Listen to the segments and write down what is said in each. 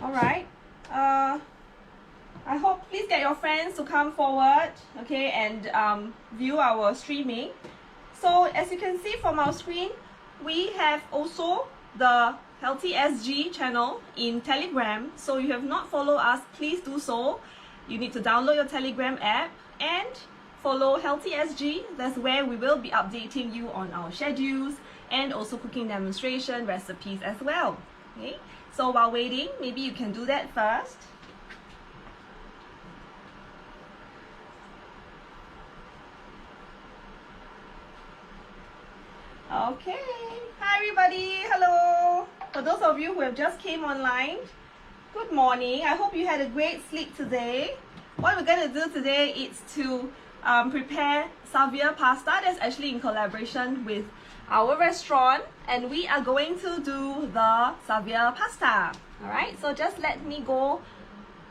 Alright. I hope, please get your friends to come forward, okay, and view our streaming. So as you can see from our screen, we have also the Healthy SG channel in Telegram. So if you have not followed us, please do so. You need to download your Telegram app and follow Healthy SG. That's where we will be updating you on our schedules and also cooking demonstration recipes as well. Okay, so while waiting, maybe you can do that first. Okay, hi everybody, hello. For those of you who have just came online, good morning. I hope you had a great sleep today. What we're going to do today is to prepare Saveur pasta. That's actually in collaboration with our restaurant, and we are going to do the Saveur pasta. Alright, so just let me go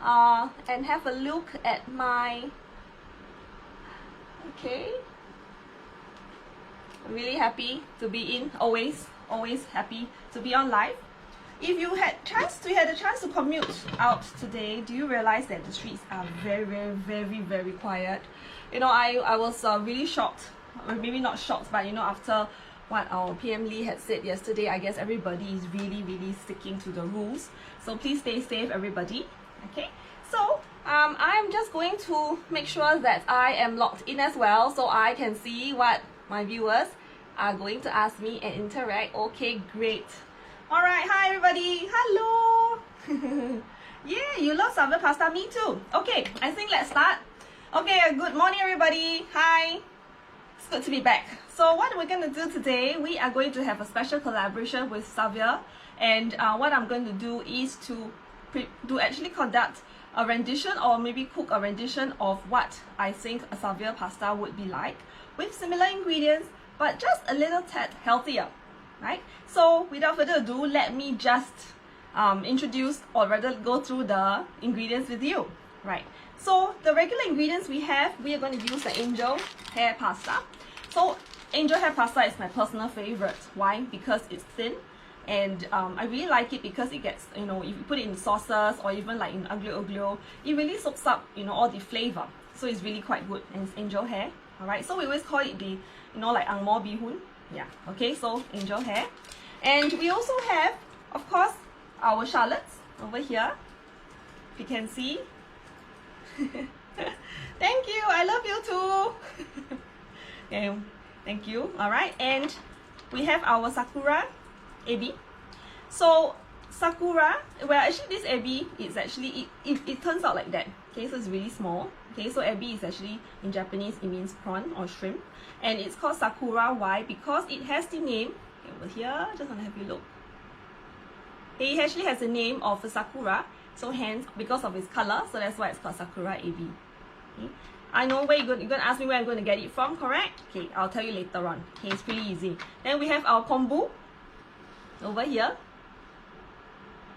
and have a look at my... Okay. I'm really happy to be in, always happy to be on live. If you had a chance to commute out today, do you realize that the streets are very quiet? You know, I was really shocked, or maybe not shocked, but you know, after what our PM Lee had said yesterday, I guess everybody is really sticking to the rules. So please stay safe, everybody. Okay, so I'm just going to make sure that I am logged in as well, so I can see what my viewers are going to ask me and interact. Okay, great. Alright, hi everybody. Hello. Yeah, you love Saveur pasta. Me too. Okay, I think let's start. Okay, good morning everybody. Hi. It's good to be back. So what we're going to do today, we are going to have a special collaboration with Saveur, and what I'm going to do is to actually conduct a rendition, or maybe cook a rendition of what I think a Saveur pasta would be like, with similar ingredients but just a little tad healthier, right? So without further ado, let me just introduce, or rather go through the ingredients with you, right? So the regular ingredients we are going to use the angel hair pasta. So angel hair pasta is my personal favorite. Why? Because it's thin, and I really like it because it gets, you know, if you put it in sauces or even like in aglio olio, it really soaks up, you know, all the flavor. So it's really quite good, and it's angel hair. Alright, so we always call it the, you know, like somemore bihun. Yeah, okay, so angel hair. And we also have, of course, our shallots over here. If you can see. Thank you, I love you too. Okay, thank you. Alright, and we have our sakura ebi. So sakura, well actually this ebi is actually, it turns out like that. Okay, so it's really small. Okay, so ebi is actually, in Japanese, it means prawn or shrimp. And it's called sakura. Why? Because it has the name, over here, just want to have you look. It actually has the name of a sakura. So hence, because of its color, so that's why it's called sakura ebi. Okay. I know where you're going to ask me where I'm going to get it from, correct? Okay, I'll tell you later on. Okay, it's pretty easy. Then we have our kombu over here.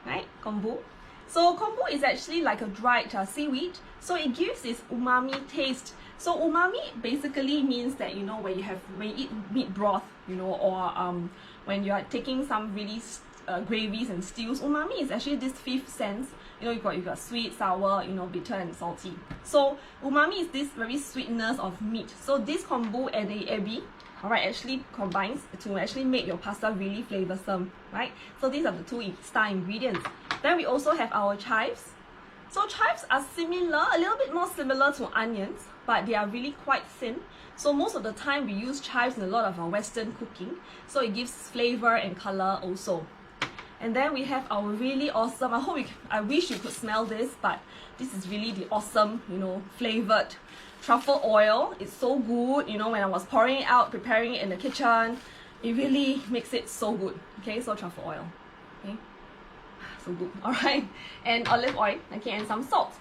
Right, kombu. So kombu is actually like a dried seaweed, so it gives this umami taste. So umami basically means that, you know, when you eat meat broth, you know, or when you are taking some really gravies and stews, umami is actually this fifth sense. You know, you got sweet, sour, you know, bitter and salty. So umami is this very sweetness of meat. So this kombu and the ebi, alright, actually combines to actually make your pasta really flavorsome, right? So these are the two star ingredients. Then we also have our chives. So chives are similar, a little bit more similar to onions, but they are really quite thin. So most of the time we use chives in a lot of our Western cooking, so it gives flavor and color also. And then we have our really awesome, I wish you could smell this, but this is really the awesome, you know, flavored truffle oil. It's so good, you know, when I was pouring it out, preparing it in the kitchen, it really makes it so good. Okay, so truffle oil. Okay, so good. Alright, and olive oil, okay, and some salt.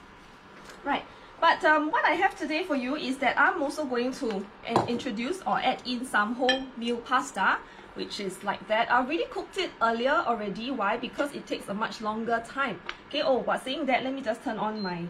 Right, but what I have today for you is that I'm also going to introduce or add in some wholemeal pasta, which is like that. I already cooked it earlier already. Why? Because it takes a much longer time. Okay, oh, but saying that, let me just turn on my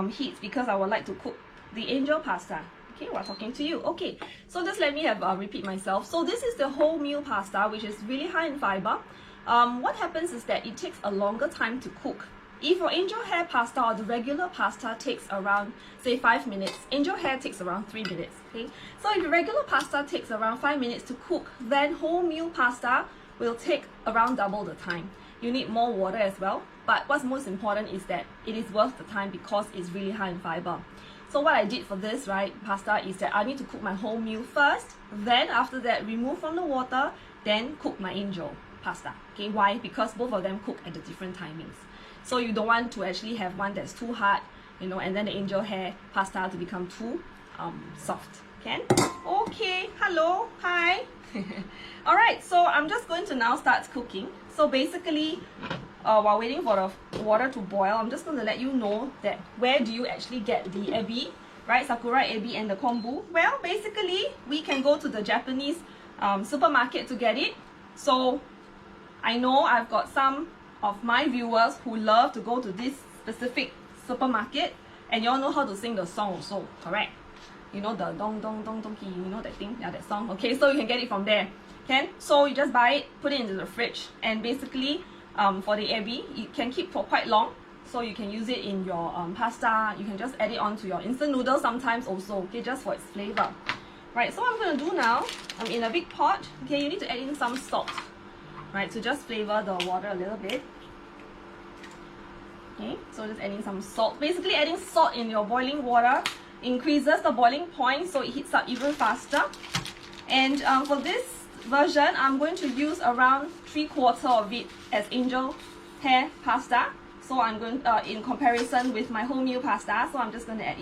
heat, because I would like to cook the angel pasta. Okay, we're talking to you. Okay, so just let me repeat myself. So this is the wholemeal pasta, which is really high in fiber. What happens is that it takes a longer time to cook if your angel hair pasta or the regular pasta takes around, say 5 minutes, angel hair takes around 3 minutes, okay? So if your regular pasta takes around 5 minutes to cook, then wholemeal pasta will take around double the time. You need more water as well, but what's most important is that it is worth the time because it's really high in fiber. So what I did for this, right, pasta, is that I need to cook my wholemeal first, then after that remove from the water, then cook my angel pasta. Okay, why? Because both of them cook at the different timings. So you don't want to actually have one that's too hard, you know, and then the angel hair pasta to become too soft. Can? Okay, hello, hi. Alright, so I'm just going to now start cooking. So basically, while waiting for the water to boil, I'm just going to let you know that where do you actually get the ebi, right? Sakura ebi and the kombu. Well, basically, we can go to the Japanese supermarket to get it. So I know I've got some of my viewers who love to go to this specific supermarket, and you all know how to sing the song also, correct? You know the dong dong dong dong ki, you know that thing, yeah, that song. Okay, so you can get it from there. Can? So you just buy it, put it into the fridge, and basically for the ebi, it can keep for quite long. So you can use it in your pasta. You can just add it onto your instant noodles sometimes also. Okay, just for its flavor. Right. So what I'm gonna do now, I'm in a big pot. Okay, you need to add in some salt, right, to just flavor the water a little bit. Okay, so just adding some salt. Basically, adding salt in your boiling water increases the boiling point, so it heats up even faster. And for this version, I'm going to use around 3/4 of it as angel hair pasta. So I'm going in comparison with my wholemeal pasta. So I'm just going to add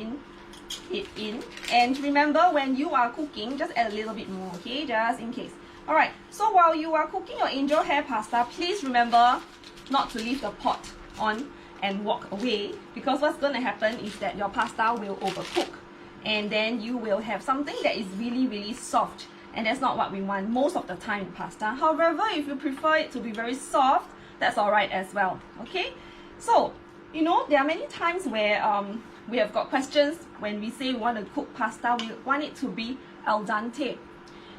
it in. And remember, when you are cooking, just add a little bit more, okay, just in case. All right. So while you are cooking your angel hair pasta, please remember not to leave the pot on and walk away, because what's going to happen is that your pasta will overcook, and then you will have something that is really, really soft, and that's not what we want most of the time in pasta. However, if you prefer it to be very soft, that's alright as well. Okay, so you know, there are many times where we have got questions when we say we want to cook pasta, we want it to be al dente.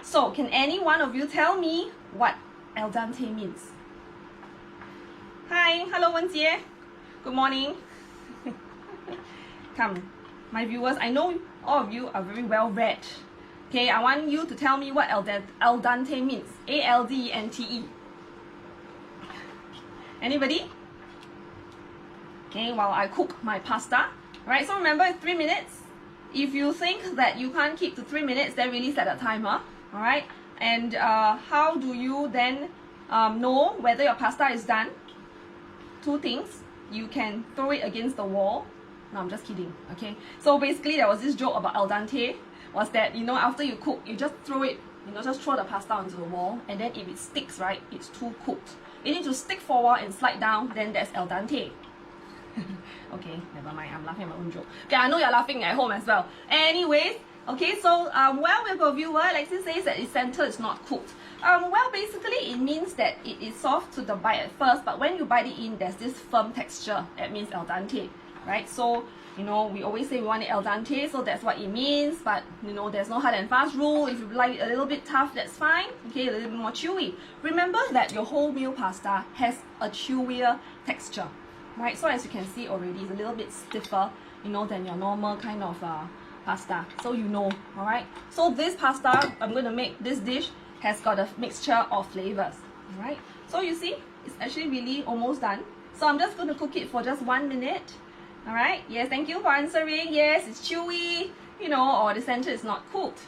So can any one of you tell me what al dente means? Hi, hello Wenjie. Good morning. Come, my viewers, I know all of you are very well read. Okay, I want you to tell me what al dente means. A-L-D-E-N-T-E. Anybody? Okay, while I cook my pasta. Right, so remember it's 3 minutes. If you think that you can't keep to 3 minutes, then really set a timer. Alright, and how do you then know whether your pasta is done? Two things. You can throw it against the wall. No, I'm just kidding. Okay, so basically there was this joke about al dente, was that, you know, after you cook, you just throw it, you know, just throw the pasta onto the wall, and then if it sticks, right, it's too cooked. It needs to stick forward and slide down, then that's al dente. Okay, never mind, I'm laughing at my own joke. Okay, I know you're laughing at home as well. Anyways, okay, so well, we've got a viewer, Lexi says that its center is not cooked. Well, basically it means that it is soft to the bite at first, but when you bite it in, there's this firm texture. That means al dente, right? So, you know, we always say we want it al dente, so that's what it means, but, you know, there's no hard and fast rule. If you like it a little bit tough, that's fine, okay, a little bit more chewy. Remember that your wholemeal pasta has a chewier texture, right? So as you can see already, it's a little bit stiffer, you know, than your normal kind of pasta, so you know, alright? So this pasta, I'm going to make this dish, has got a mixture of flavors, alright? So you see, it's actually really almost done. So I'm just going to cook it for just 1 minute, alright? Yes, thank you for answering. Yes, it's chewy, you know, or the center is not cooked.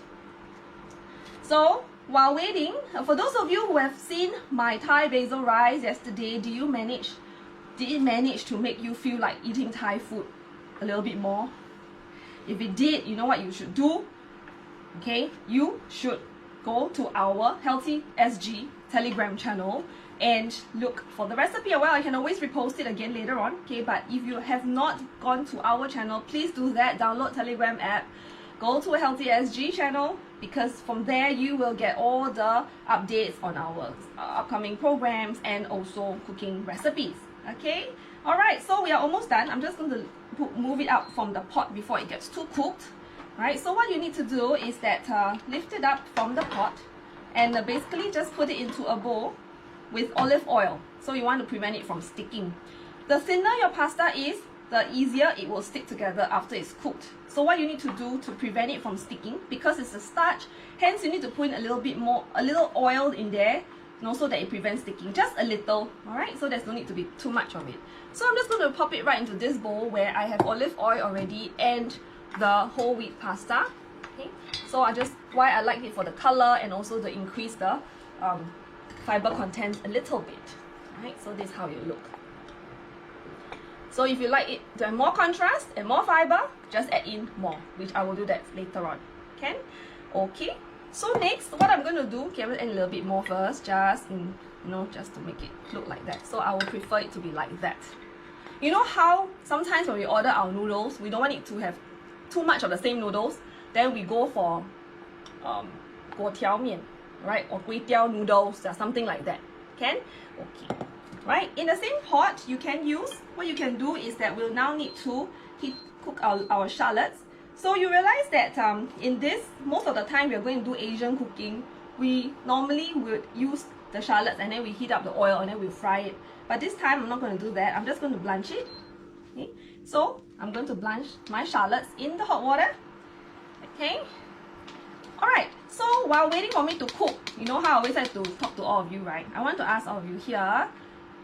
So while waiting, for those of you who have seen my Thai basil rice yesterday, did it manage to make you feel like eating Thai food a little bit more? If it did, you know what you should do? Okay, you should go to our Healthy SG Telegram channel and look for the recipe. Well, I can always repost it again later on, okay? But if you have not gone to our channel, please do that. Download Telegram app, go to a Healthy SG channel, because from there you will get all the updates on our upcoming programs and also cooking recipes, okay? Alright, so we are almost done. I'm just going to move it out from the pot before it gets too cooked. Right, so what you need to do is that lift it up from the pot and basically just put it into a bowl with olive oil. So you want to prevent it from sticking. the thinner your pasta is, the easier it will stick together after it's cooked. So what you need to do to prevent it from sticking, because it's a starch, hence you need to put in a little bit more, a little oil in there, so that it prevents sticking, just a little, alright? So there's no need to be too much of it. So I'm just going to pop it right into this bowl where I have olive oil already and the whole wheat pasta. Okay, so why I like it for the color and also to increase the fiber content a little bit. Alright, so this is how it look. So if you like it to have more contrast and more fiber, just add in more, which I will do that later on. Okay? Okay. So next, what I'm going to do, okay, I'm going to add a little bit more first, just to make it look like that. So I will prefer it to be like that. You know how sometimes when we order our noodles, we don't want it to have too much of the same noodles, then we go for guo tiao mian, right? Or gui tiao noodles, or something like that. Can? Okay. Right? In the same pot, you can use, what you can do is that we'll now need to cook our shallots. So you realize that in this, most of the time we are going to do Asian cooking, we normally would use the shallots and then we heat up the oil and then we fry it. But this time I'm not going to do that. I'm just going to blanch it. Okay? So I'm going to blanch my shallots in the hot water. Okay? Alright, so while waiting for me to cook, you know how I always like to talk to all of you, right? I want to ask all of you here,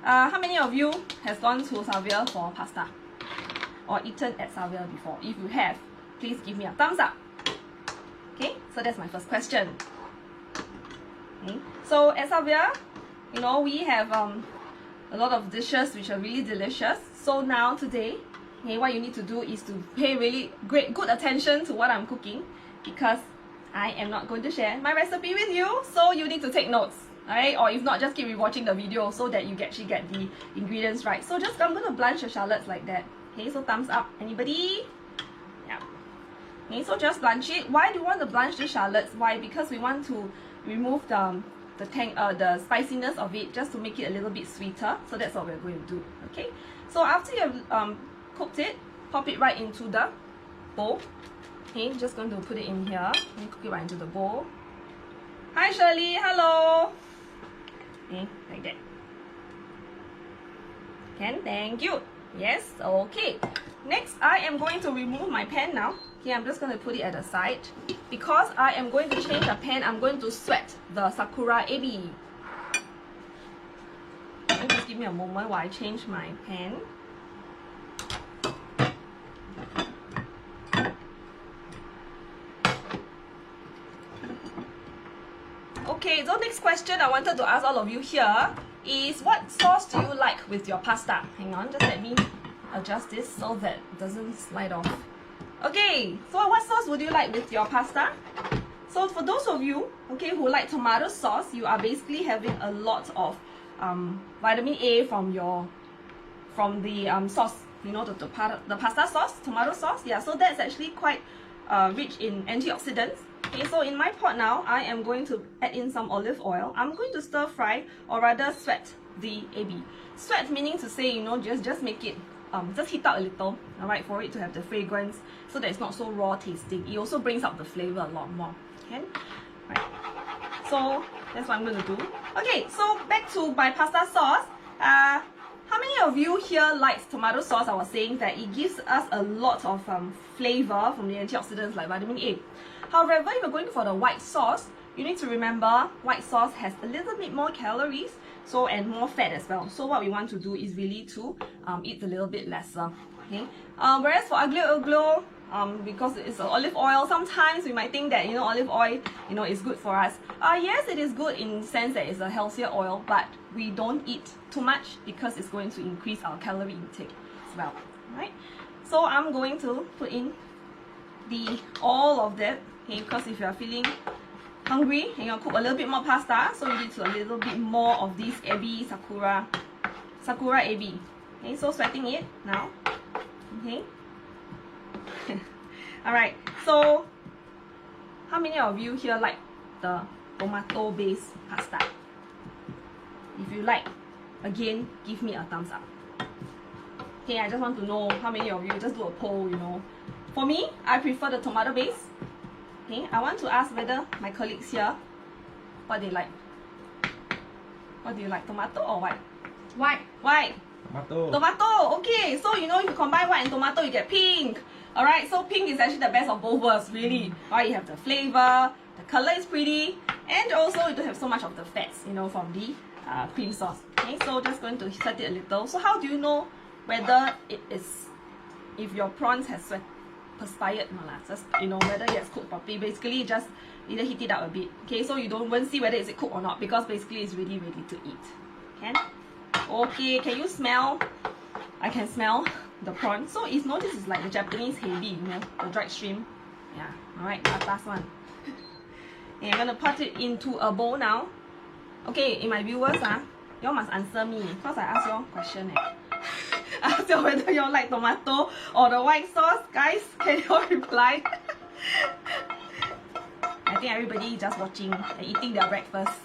how many of you has gone to Saveur for pasta? Or eaten at Saveur before? If you have, please give me a thumbs up. Okay, so that's my first question. Okay, so at Saveur, we have a lot of dishes which are really delicious. So now today, okay, what you need to do is to pay really good attention to what I'm cooking, because I am not going to share my recipe with you, so you need to take notes. Alright, or if not, just keep rewatching the video so that you actually get the ingredients right. So I'm going to blanch the shallots like that. Okay, so thumbs up. Anybody? Yeah. Okay, so just blanch it. Why do you want to blanch the shallots? Why? Because we want to remove the spiciness of it, just to make it a little bit sweeter. So that's what we're going to do. Okay. So after you have cooked it, pop it right into the bowl. Okay, just going to put it in here and cook it right into the bowl. Hi Shirley, hello. Okay, like that. Can, thank you. Yes, okay. Next, I am going to remove my pan now. Okay, I'm just going to put it at the side. Because I am going to change the pan, I'm going to sweat the sakura ebi. Okay, just give me a moment while I change my pan. Okay, so next question I wanted to ask all of you here is, what sauce do you like with your pasta? Hang on, just let me adjust this so that it doesn't slide off. Okay, so what sauce would you like with your pasta? So for those of you, okay, who like tomato sauce, you are basically having a lot of vitamin A from the sauce, the pasta sauce, tomato sauce. Yeah, so that's actually quite rich in antioxidants. Okay, so in my pot now, I am going to add in some olive oil. I'm going to stir fry, or rather sweat the ebi. Sweat meaning to say, just make it, just heat up a little, alright, for it to have the fragrance, so that it's not so raw tasting. It also brings out the flavor a lot more. Okay, right. So that's what I'm going to do. Okay, so back to my pasta sauce. How many of you here likes tomato sauce? I was saying that it gives us a lot of flavor from the antioxidants like vitamin A. However, if you're going for the white sauce, you need to remember white sauce has a little bit more calories, and more fat as well. So what we want to do is really to eat a little bit lesser. Okay. Whereas for aglio olio, because it's olive oil, sometimes we might think that olive oil is good for us. Yes, it is good in the sense that it's a healthier oil, but we don't eat too much because it's going to increase our calorie intake as well. Right? So I'm going to put in all of that. Okay, because if you are feeling hungry and you want to cook a little bit more pasta, so you need a little bit more of this ebi sakura ebi. Okay, so sweating it now. Okay. Alright, so how many of you here like the tomato based pasta? If you like, again, give me a thumbs up. Okay, I just want to know how many of you, just do a poll, For me, I prefer the tomato base. Okay, I want to ask whether my colleagues here, what they like. What do you like, tomato or white? White. White. Tomato. Tomato, okay. So you know if you combine white and tomato, you get pink. Alright, so pink is actually the best of both worlds, really. Alright, you have the flavor, the color is pretty, and also you don't have so much of the fats, you know, from the cream sauce. Okay, so just going to set it a little. So how do you know whether it is, if your prawns has perspired or not? Just, you know, whether it has cooked properly. Basically, just either heat it up a bit. Okay, so you won't see whether it's cooked or not, because basically it's really ready to eat. Can? Okay, can you smell? I can smell the prawn. So it's notice it's like the Japanese heidi, you know, the dried shrimp. Yeah, alright, last one. And I'm gonna put it into a bowl now. Okay, in my viewers, y'all must answer me, because I asked y'all question. I asked y'all whether y'all like tomato or the white sauce. Guys, can y'all reply? I think everybody just watching and eating their breakfast.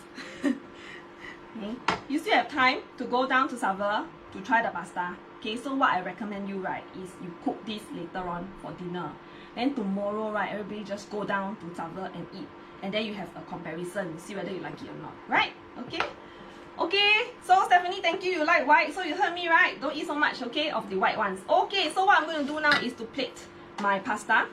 Okay. You still have time to go down to Saveur to try the pasta. Okay, so what I recommend you, right, is you cook this later on for dinner. Then tomorrow, right, everybody just go down to Saveur and eat. And then you have a comparison, see whether you like it or not. Right? Okay? Okay, so Stephanie, thank you. You like white, so you heard me, right? Don't eat so much, okay, of the white ones. Okay, so what I'm going to do now is to plate my pasta.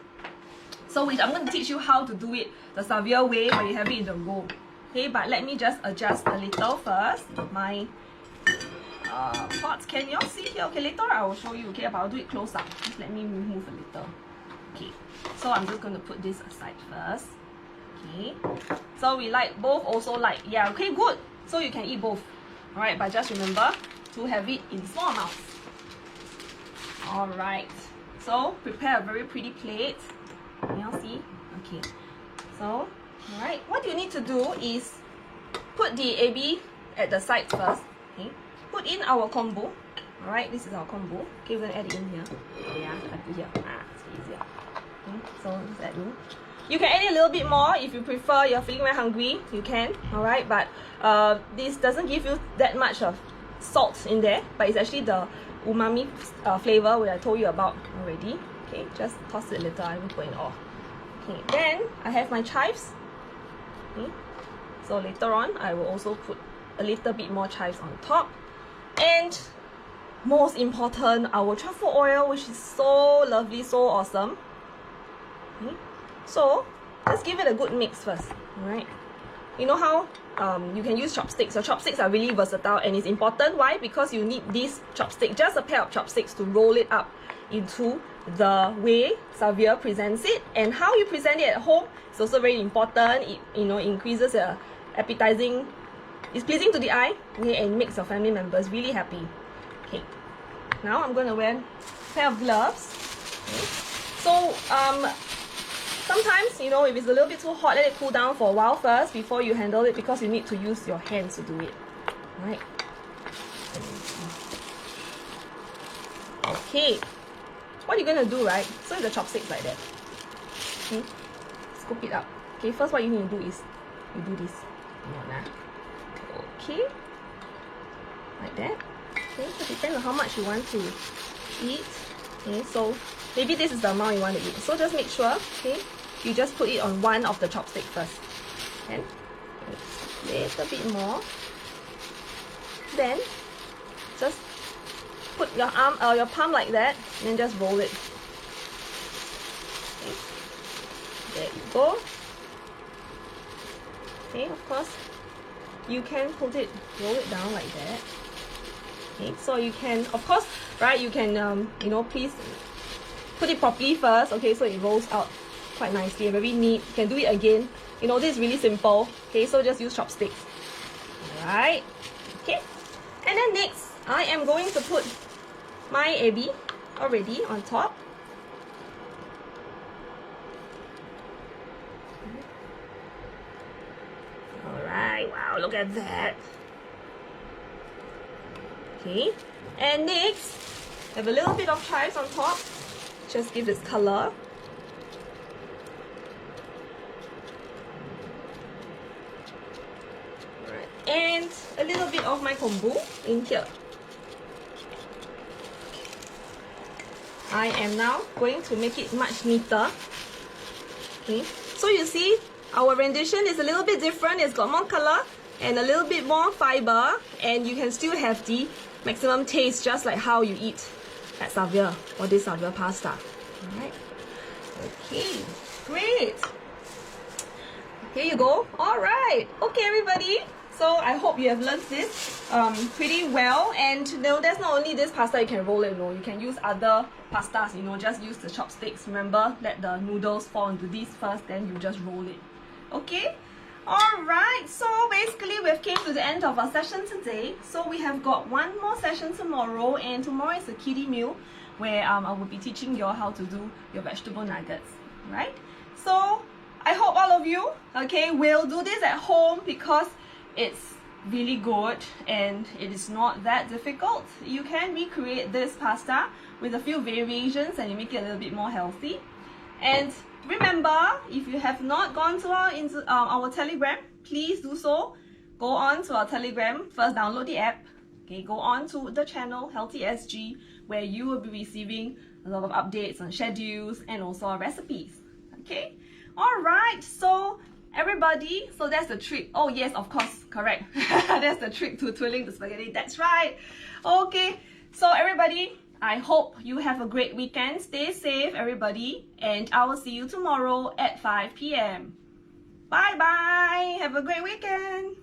So which I'm going to teach you how to do it the Saveur way, where you have it in the roll. Okay, but let me just adjust a little first. My pots, can you all see here? Okay, later I will show you, okay, but I'll do it close up. Just let me move a little. Okay, so I'm just going to put this aside first. Okay, so we like both, also like, yeah, okay, good. So you can eat both. Alright, but just remember to have it in small amounts. Alright, so prepare a very pretty plate. Can you all see? Okay, so alright, what you need to do is put the AB at the side first. Okay, put in our kombu. Alright, this is our kombu. Okay, we're gonna add it in here. Yeah, I put here. It's easier. Okay, so just add in. You can add it a little bit more if you prefer, you're feeling very hungry, you can. Alright, but this doesn't give you that much of salt in there, but it's actually the umami flavor which I told you about already. Okay, just toss it a little, I won't put it all. Okay, then I have my chives. Okay, so later on I will also put a little bit more chives on top, and most important, our truffle oil, which is so lovely, so awesome. Okay, so let's give it a good mix first. Alright, you know how you can use chopsticks. So chopsticks are really versatile, and it's important. Why? Because you need this chopstick, just a pair of chopsticks, to roll it up into the way Saveur presents it. And how you present it at home is also very important. It, you know, increases the appetizing, it's pleasing to the eye, okay, and makes your family members really happy. Okay, now I'm going to wear a pair of gloves. Okay. So sometimes, you know, if it's a little bit too hot, let it cool down for a while first before you handle it, because you need to use your hands to do it. Alright. Okay. What you're gonna do, right? So the chopsticks like that. Okay. Scoop it up. Okay, first what you need to do is you do this. Okay. Like that. Okay, so depends on how much you want to eat. Okay, so maybe this is the amount you want to eat. So just make sure, okay, you just put it on one of the chopsticks first. And a little bit more. Then just put your arm or your palm like that, and then just roll it. Okay. There you go. Okay, of course, you can put it, roll it down like that. Okay, so you can, of course, right, you can, you know, please put it properly first, okay, so it rolls out quite nicely, very neat. You can do it again. You know, this is really simple. Okay, so just use chopsticks. Alright. Okay. And then next, I am going to put my ebi already on top. Alright, wow, look at that. Okay. And next, have a little bit of chives on top. Just give this color. Right. And a little bit of my kombu in here. I am now going to make it much neater. Okay. So you see, our rendition is a little bit different. It's got more color and a little bit more fiber, and you can still have the maximum taste, just like how you eat at Saveur or this Saveur pasta. Alright. Okay, great. Here you go. Alright. Okay, everybody. So I hope you have learned this pretty well. And you know, there's not only this pasta you can roll it, you can use other pastas, you know, just use the chopsticks. Remember, let the noodles fall into these first, then you just roll it. Okay? Alright, so basically we've came to the end of our session today. So we have got one more session tomorrow, and tomorrow is a kiddie meal where I will be teaching you all how to do your vegetable nuggets. Right? So I hope all of you, okay, will do this at home because it's really good and it is not that difficult. You can recreate this pasta with a few variations and you make it a little bit more healthy. And remember, if you have not gone to our Telegram, please do so. Go on to our Telegram, first download the app, okay, go on to the channel Healthy SG, where you will be receiving a lot of updates on schedules and also our recipes. Okay, alright, so everybody, so that's the trick. Oh yes, of course, correct. That's the trick to twirling the spaghetti. That's right. Okay, so everybody, I hope you have a great weekend. Stay safe, everybody, and I will see you tomorrow at 5 p.m. Bye bye. Have a great weekend.